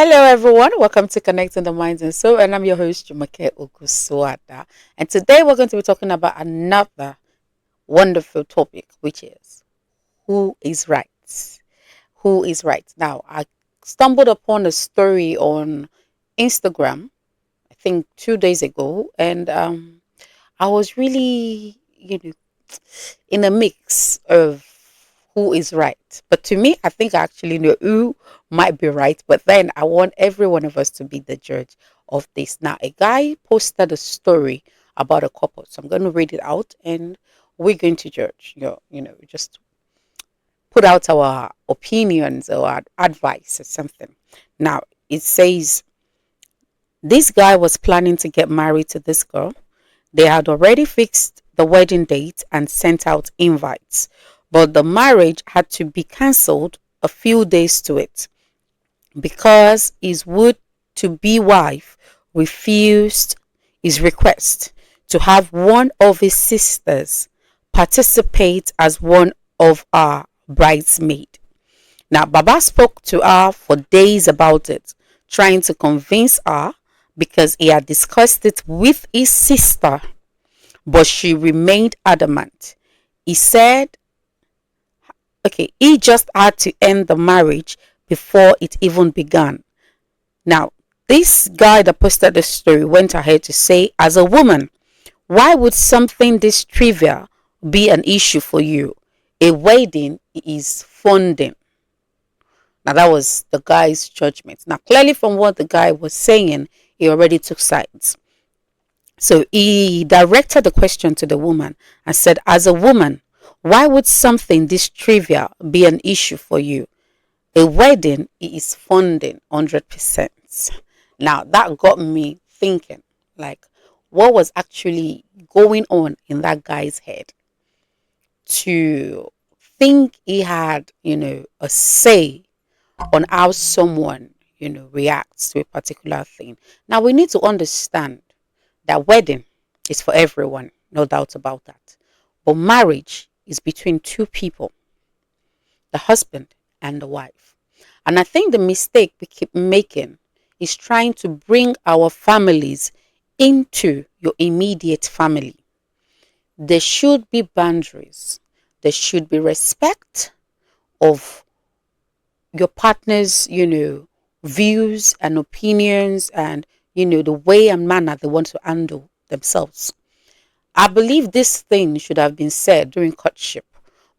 Hello, everyone. Welcome to Connecting the Minds and Soul. And I'm your host, Jumoke Ogunsuada. And today we're going to be talking about another wonderful topic, which is who is right? Who is right? Now, I stumbled upon a story on Instagram, I think 2 days ago, and I was really, in a mix of who is right. But to me, I think I actually know who might be right. But then I want every one of us to be the judge of this. Now, a guy posted a story about a couple. So I'm going to read it out and we're going to judge. Just put out our opinions or our advice or something. Now, it says this guy was planning to get married to this girl. They had already fixed the wedding date and sent out invites, but the marriage had to be cancelled a few days to it because his would to be wife refused his request to have one of his sisters participate as one of our bridesmaids. Now, Baba spoke to her for days about it, trying to convince her because he had discussed it with his sister, but she remained adamant. He said, okay, he just had to end the marriage before it even began. Now, this guy that posted the story went ahead to say, as a woman, why would something this trivial be an issue for you? A wedding is funding. Now, that was the guy's judgment. Now, clearly, from what the guy was saying, he already took sides. So he directed the question to the woman and said, as a woman, why would something this trivial be an issue for you? A wedding is funding 100%. Now, that got me thinking, like, what was actually going on in that guy's head to think he had, a say on how someone, reacts to a particular thing. Now, we need to understand that wedding is for everyone, no doubt about that. But marriage is between two people, the husband and the wife. And I think the mistake we keep making is trying to bring our families into your immediate family. There should be boundaries. There should be respect of your partner's, views and opinions and, the way and manner they want to handle themselves. I believe this thing should have been said during courtship.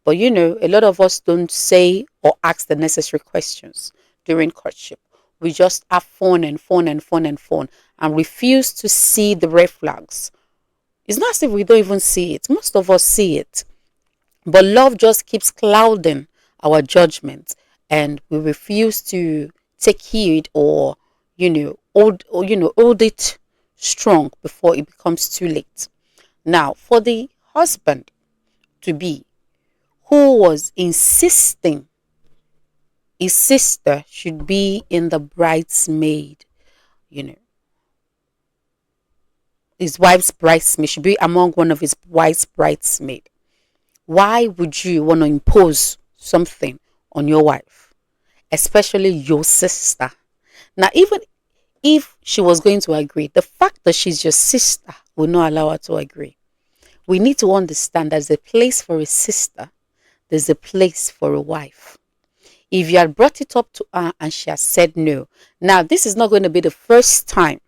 But, a lot of us don't say or ask the necessary questions during courtship. We just have fun and fun and fun and fun and refuse to see the red flags. It's not as if we don't even see it. Most of us see it. But love just keeps clouding our judgment and we refuse to take heed or, hold it strong before it becomes too late. Now, for the husband to be who was insisting his sister should be in the bridesmaid, his wife's bridesmaid should be among one of his wife's bridesmaid. Why would you want to impose something on your wife, especially your sister? Now, even if she was going to agree, the fact that she's your sister will not allow her to agree. We need to understand there's a place for a sister, there's a place for a wife. If you had brought it up to her and she has said no, now this is not going to be the first time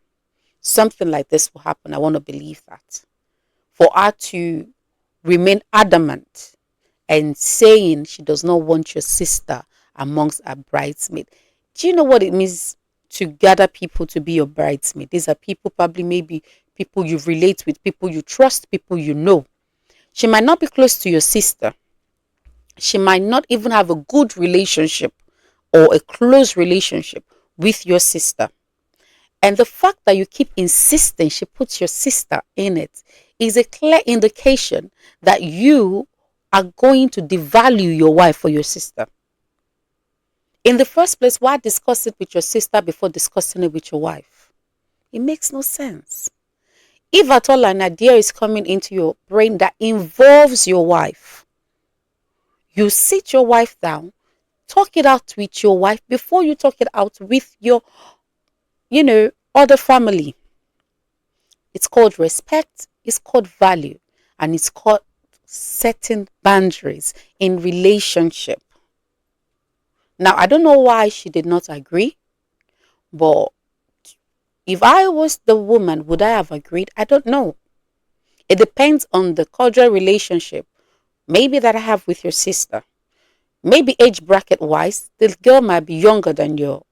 something like this will happen. I want to believe that. For her to remain adamant and saying she does not want your sister amongst her bridesmaids. Do you know what it means to gather people to be your bridesmaid? These are people, probably maybe people you relate with, people you trust, people you know. She might not be close to your sister. She might not even have a good relationship or a close relationship with your sister. And the fact that you keep insisting she puts your sister in it is a clear indication that you are going to devalue your wife or your sister. In the first place, why discuss it with your sister before discussing it with your wife? It makes no sense. If at all an idea is coming into your brain that involves your wife, you sit your wife down, Talk it out with your wife before you talk it out with your, other family. It's called respect, it's called value, and it's called setting boundaries in relationship. Now, I don't know why she did not agree, but if I was the woman, would I have agreed? I don't know. It depends on the cordial relationship, maybe that I have with your sister. Maybe age bracket wise, the girl might be younger than your,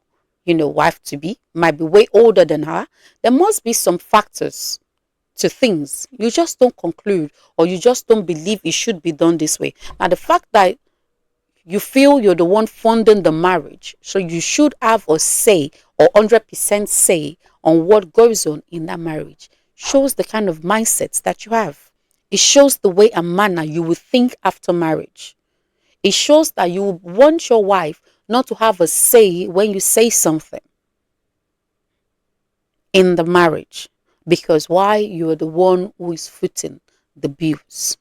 wife to be, might be way older than her. There must be some factors to things. You just don't conclude or you just don't believe it should be done this way. Now, the fact that you feel you're the one funding the marriage, so you should have a say or 100% say on what goes on in that marriage, shows the kind of mindsets that you have. It shows the way and manner you will think after marriage. It shows that you want your wife not to have a say when you say something in the marriage. Because why? You're the one who is footing the bills.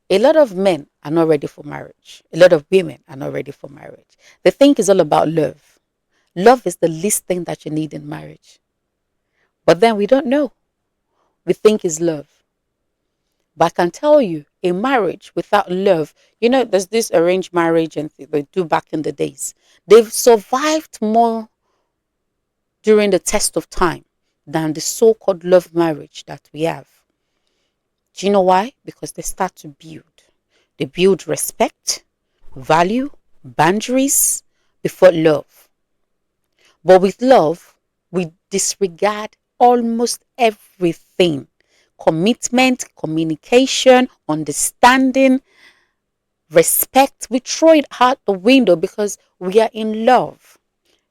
A lot of men are not ready for marriage. A lot of women are not ready for marriage. They think it's all about love. Love is the least thing that you need in marriage. But then we don't know. We think it's love. But I can tell you, a marriage without love, there's this arranged marriage and they do back in the days. They've survived more during the test of time than the so-called love marriage that we have. Do you know why? Because they start to build. They build respect, value, boundaries before love. But with love, we disregard almost everything. Commitment, communication, understanding, respect. We throw it out the window because we are in love.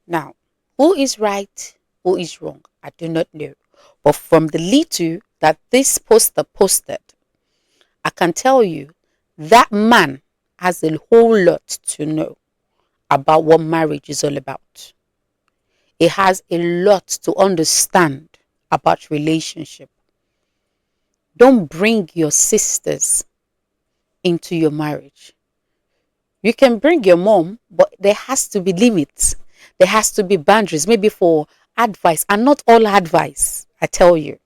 Now, who is right? Who is wrong? I do not know. But from the little that this poster posted, I can tell you that man has a whole lot to know about what marriage is all about. He has a lot to understand about relationship. Don't bring your sisters into your marriage. You can bring your mom, but there has to be limits. There has to be boundaries, maybe for advice, and not all advice, I tell you.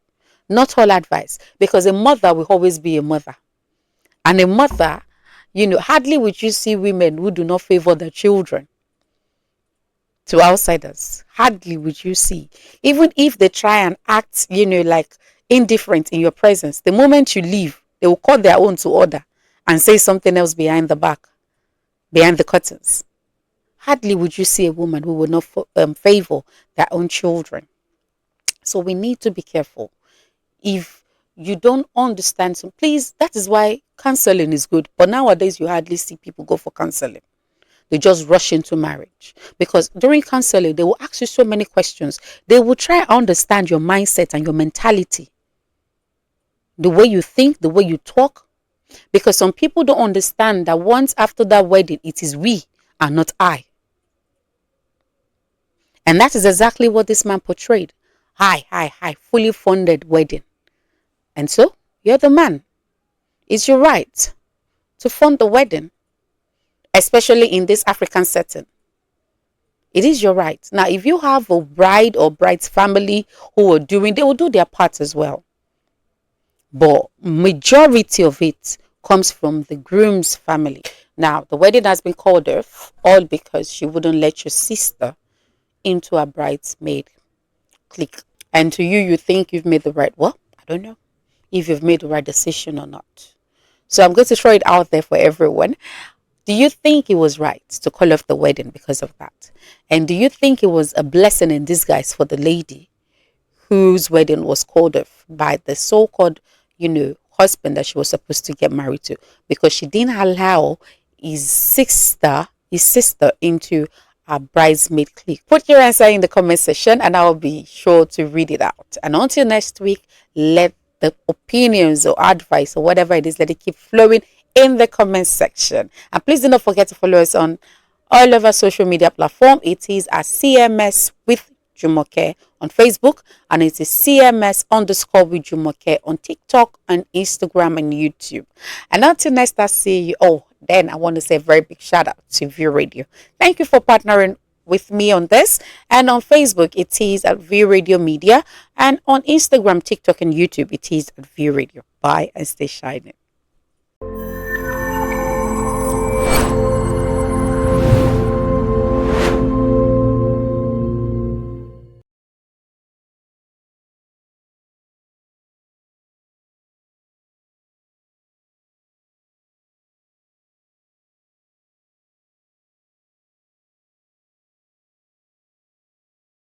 Not all advice, because a mother will always be a mother. And a mother, hardly would you see women who do not favor their children to outsiders. Hardly would you see. Even if they try and act, like indifferent in your presence, the moment you leave, they will call their own to order and say something else behind the back, behind the curtains. Hardly would you see a woman who will not favor their own children. So we need to be careful. If you don't understand some, please, that is why counseling is good. But nowadays, you hardly see people go for counseling. They just rush into marriage. Because during counseling, they will ask you so many questions. They will try to understand your mindset and your mentality. The way you think, the way you talk. Because some people don't understand that once after that wedding, it is we and not I. And that is exactly what this man portrayed. High, fully funded wedding. And so, you're the man. It's your right to fund the wedding, especially in this African setting. It is your right. Now, if you have a bride or bride's family who are doing, they will do their part as well. But majority of it comes from the groom's family. Now, the wedding has been called off, all because she wouldn't let your sister into a bridesmaid clique. And to you, you think you've made the right, well, I don't know if you've made the right decision or not. So I'm going to throw it out there for everyone. Do you think it was right to call off the wedding because of that? And do you think it was a blessing in disguise for the lady whose wedding was called off by the so-called, husband that she was supposed to get married to, because she didn't allow his sister into a bridesmaid clique? Put your answer in the comment section and I'll be sure to read it out. And until next week, let the opinions or advice or whatever it is, let it keep flowing in the comment section. And please do not forget to follow us on all of our social media platform. It is at CMS with Jumoke on Facebook, and it is CMS underscore with Jumoke on TikTok and Instagram and YouTube. And until next I see you, then I want to say a very big shout out to View Radio. Thank you for partnering with me on this. And on Facebook, it is at View Radio Media. And on Instagram, TikTok, and YouTube, it is at View Radio. Bye and stay shining.